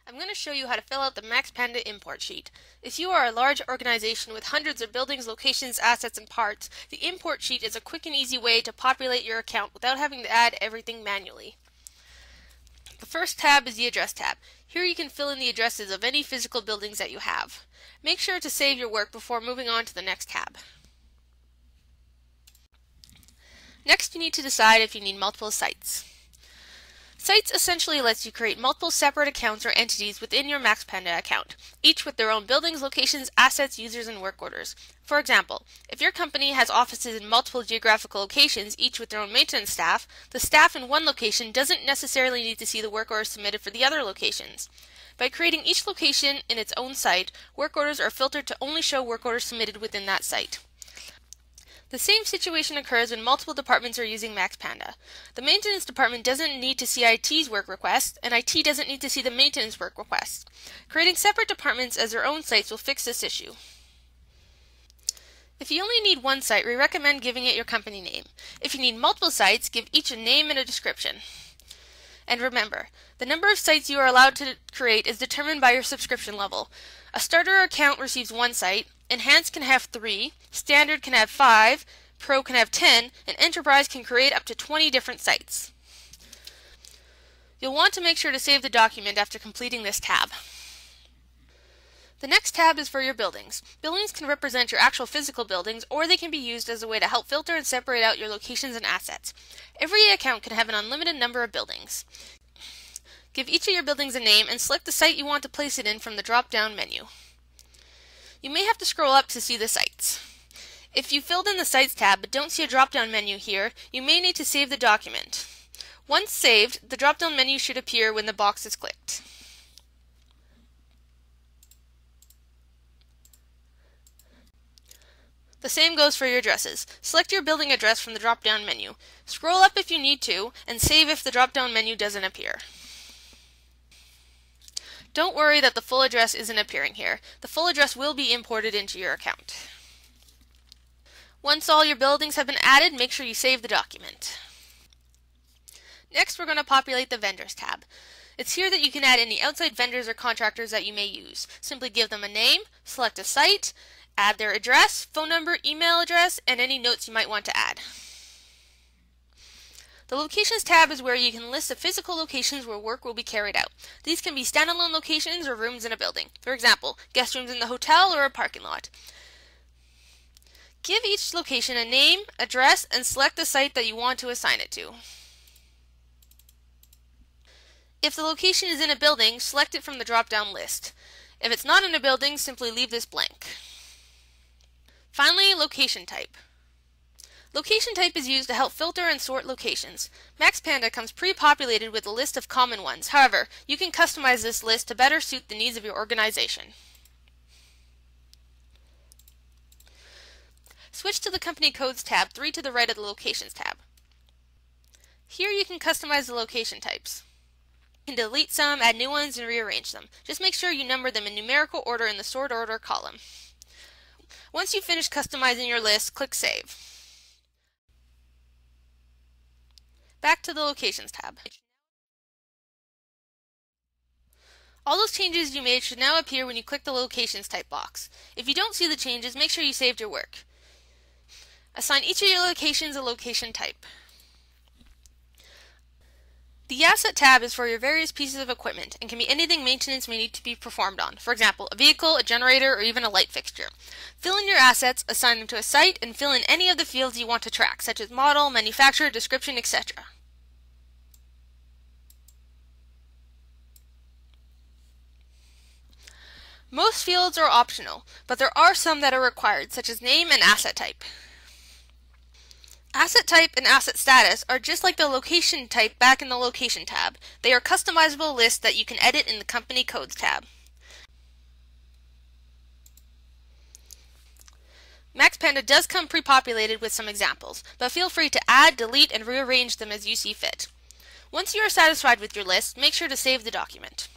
I'm going to show you how to fill out the Maxpanda import sheet. If you are a large organization with hundreds of buildings, locations, assets, and parts, the import sheet is a quick and easy way to populate your account without having to add everything manually. The first tab is the address tab. Here you can fill in the addresses of any physical buildings that you have. Make sure to save your work before moving on to the next tab. Next, you need to decide if you need multiple sites. Sites essentially lets you create multiple separate accounts or entities within your Maxpanda account, each with their own buildings, locations, assets, users, and work orders. For example, if your company has offices in multiple geographical locations, each with their own maintenance staff, the staff in one location doesn't necessarily need to see the work orders submitted for the other locations. By creating each location in its own site, work orders are filtered to only show work orders submitted within that site. The same situation occurs when multiple departments are using Maxpanda. The maintenance department doesn't need to see IT's work request, and IT doesn't need to see the maintenance work request. Creating separate departments as their own sites will fix this issue. If you only need one site, we recommend giving it your company name. If you need multiple sites, give each a name and a description. And remember, the number of sites you are allowed to create is determined by your subscription level. A starter account receives one site, Enhanced can have 3, Standard can have 5, Pro can have 10, and Enterprise can create up to 20 different sites. You'll want to make sure to save the document after completing this tab. The next tab is for your buildings. Buildings can represent your actual physical buildings, or they can be used as a way to help filter and separate out your locations and assets. Every account can have an unlimited number of buildings. Give each of your buildings a name and select the site you want to place it in from the drop-down menu. You may have to scroll up to see the sites. If you filled in the Sites tab but don't see a drop-down menu here, you may need to save the document. Once saved, the drop-down menu should appear when the box is clicked. The same goes for your addresses. Select your building address from the drop-down menu. Scroll up if you need to, and save if the drop-down menu doesn't appear. Don't worry that the full address isn't appearing here. The full address will be imported into your account. Once all your buildings have been added, make sure you save the document. Next, we're going to populate the Vendors tab. It's here that you can add any outside vendors or contractors that you may use. Simply give them a name, select a site, add their address, phone number, email address, and any notes you might want to add. The Locations tab is where you can list the physical locations where work will be carried out. These can be standalone locations or rooms in a building. For example, guest rooms in the hotel or a parking lot. Give each location a name, address, and select the site that you want to assign it to. If the location is in a building, select it from the drop-down list. If it's not in a building, simply leave this blank. Finally, location type. Location type is used to help filter and sort locations. Maxpanda comes pre-populated with a list of common ones. However, you can customize this list to better suit the needs of your organization. Switch to the Company Codes tab 3 to the right of the Locations tab. Here you can customize the location types. You can delete some, add new ones, and rearrange them. Just make sure you number them in numerical order in the sort order column. Once you've finished customizing your list, click Save. Back to the Locations tab. All those changes you made should now appear when you click the Locations type box. If you don't see the changes, make sure you saved your work. Assign each of your locations a location type. The Asset tab is for your various pieces of equipment and can be anything maintenance may need to be performed on. For example, a vehicle, a generator, or even a light fixture. Fill in your assets, assign them to a site, and fill in any of the fields you want to track, such as model, manufacturer, description, etc. Most fields are optional, but there are some that are required, such as name and asset type. Asset type and asset status are just like the location type back in the Location tab. They are customizable lists that you can edit in the Company Codes tab. Maxpanda does come pre-populated with some examples, but feel free to add, delete, and rearrange them as you see fit. Once you are satisfied with your list, make sure to save the document.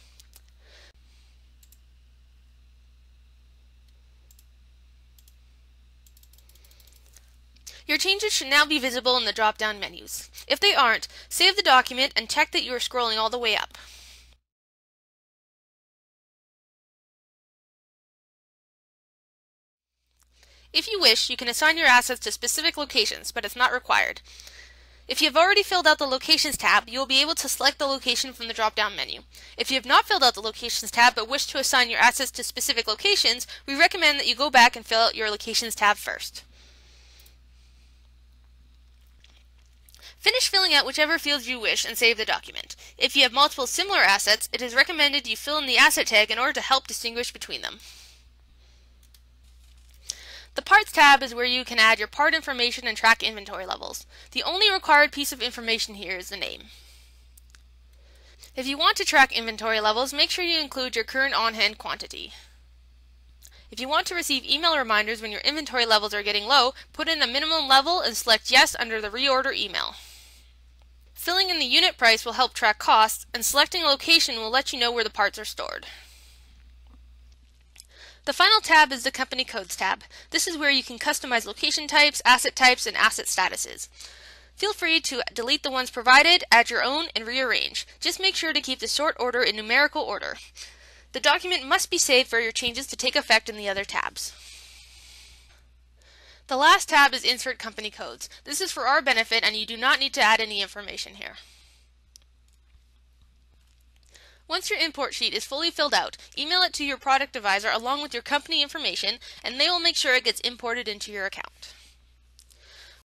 Your changes should now be visible in the drop-down menus. If they aren't, save the document and check that you are scrolling all the way up. If you wish, you can assign your assets to specific locations, but it's not required. If you have already filled out the Locations tab, you will be able to select the location from the drop-down menu. If you have not filled out the Locations tab but wish to assign your assets to specific locations, we recommend that you go back and fill out your Locations tab first. Finish filling out whichever fields you wish and save the document. If you have multiple similar assets, it is recommended you fill in the asset tag in order to help distinguish between them. The Parts tab is where you can add your part information and track inventory levels. The only required piece of information here is the name. If you want to track inventory levels, make sure you include your current on-hand quantity. If you want to receive email reminders when your inventory levels are getting low, put in a minimum level and select Yes under the Reorder email. Filling in the unit price will help track costs, and selecting a location will let you know where the parts are stored. The final tab is the Company Codes tab. This is where you can customize location types, and asset statuses. Feel free to delete the ones provided, add your own, and rearrange. Just make sure to keep the sort order in numerical order. The document must be saved for your changes to take effect in the other tabs. The last tab is Insert Company Codes. This is for our benefit and you do not need to add any information here. Once your import sheet is fully filled out, email it to your product advisor along with your company information and they will make sure it gets imported into your account.